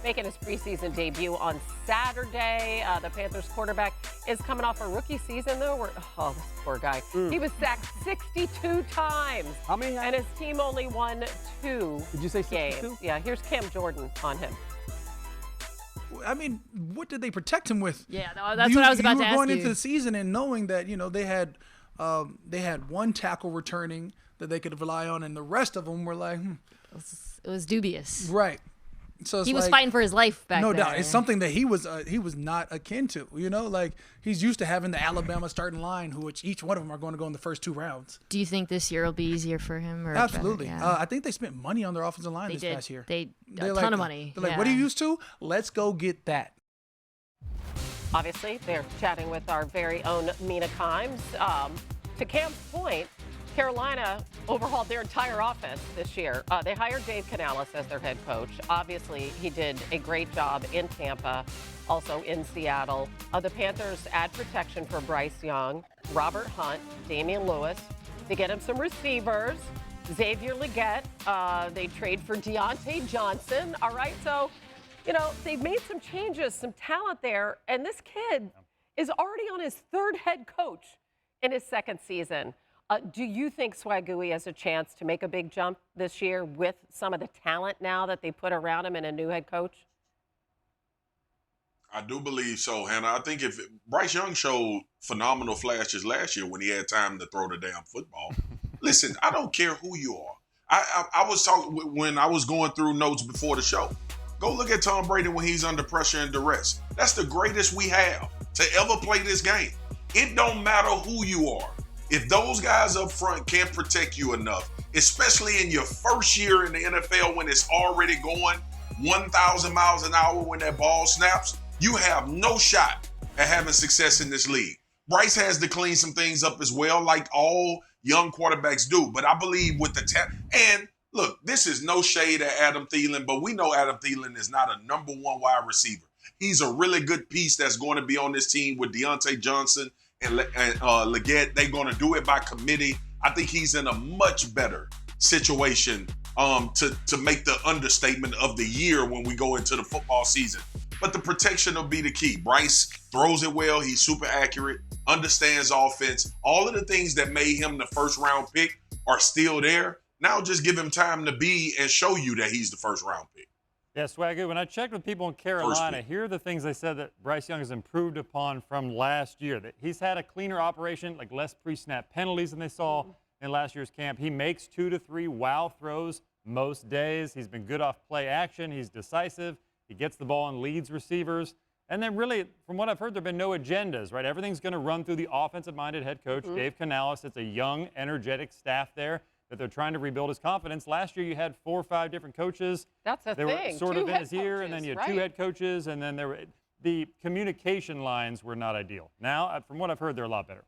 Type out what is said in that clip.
making his preseason debut on Saturday. The Panthers quarterback is coming off a rookie season, though. This poor guy. He was sacked 62 times. How many? And his team only won 2 Did you say 62? games. Yeah, here's Cam Jordan on him. I mean, what did they protect him with? Yeah, that's what I was about to ask you. You were going into the season and knowing that, they had one tackle returning that they could rely on, and the rest of them were like, It was dubious. Right. So it's he was fighting for his life back no there. doubt. It's something that he was not akin to. Like he's used to having the Alabama starting line, which each one of them are going to go in the first 2 rounds. Do you think this year will be easier for him? Or Absolutely. better? Yeah. I think they spent money on their offensive line They this did. past year. A They're ton of money. They're like, what are you used to? Let's go get that. Obviously, they're chatting with our very own Mina Kimes. To Cam's point, Carolina overhauled their entire offense this year. They hired Dave Canales as their head coach. Obviously, he did a great job in Tampa, also in Seattle. The Panthers add protection for Bryce Young, Robert Hunt, Damian Lewis. They get him some receivers. Xavier Legette. They trade for Deontay Johnson. All right, so, they've made some changes, some talent there, and this kid is already on his 3rd head coach in his 2nd season. Do you think Swagoo has a chance to make a big jump this year with some of the talent now that they put around him and a new head coach? I do believe so, Hannah. I think if Bryce Young showed phenomenal flashes last year when he had time to throw the damn football. Listen, I don't care who you are. I was talking when I was going through notes before the show. Go look at Tom Brady when he's under pressure and duress. That's the greatest we have to ever play this game. It don't matter who you are. If those guys up front can't protect you enough, especially in your first year in the NFL when it's already going 1,000 miles an hour when that ball snaps, you have no shot at having success in this league. Bryce has to clean some things up as well, like all young quarterbacks do. But I believe with the talent, and look, this is no shade at Adam Thielen, but we know Adam Thielen is not a number 1 wide receiver. He's a really good piece that's going to be on this team with Deontay Johnson and Legette. They're going to do it by committee. I think he's in a much better situation to make the understatement of the year when we go into the football season. But the protection will be the key. Bryce throws it well. He's super accurate, understands offense. All of the things that made him the 1st round pick are still there. Now just give him time to be and show you that he's the 1st round pick. Yeah, Swagoo, when I checked with people in Carolina, here are the things they said that Bryce Young has improved upon from last year. That he's had a cleaner operation, like less pre-snap penalties than they saw in last year's camp. He makes 2 to 3 wow throws most days. He's been good off play action. He's decisive. He gets the ball and leads receivers. And then really, from what I've heard, there have been no agendas, right? Everything's going to run through the offensive-minded head coach, Dave Canales. It's a young, energetic staff there that they're trying to rebuild his confidence. Last year, you had 4 or 5 different coaches. That's a they thing. Were sort 2 of in his ear, and then you had 2 right. head coaches, and then the communication lines were not ideal. Now, from what I've heard, they're a lot better.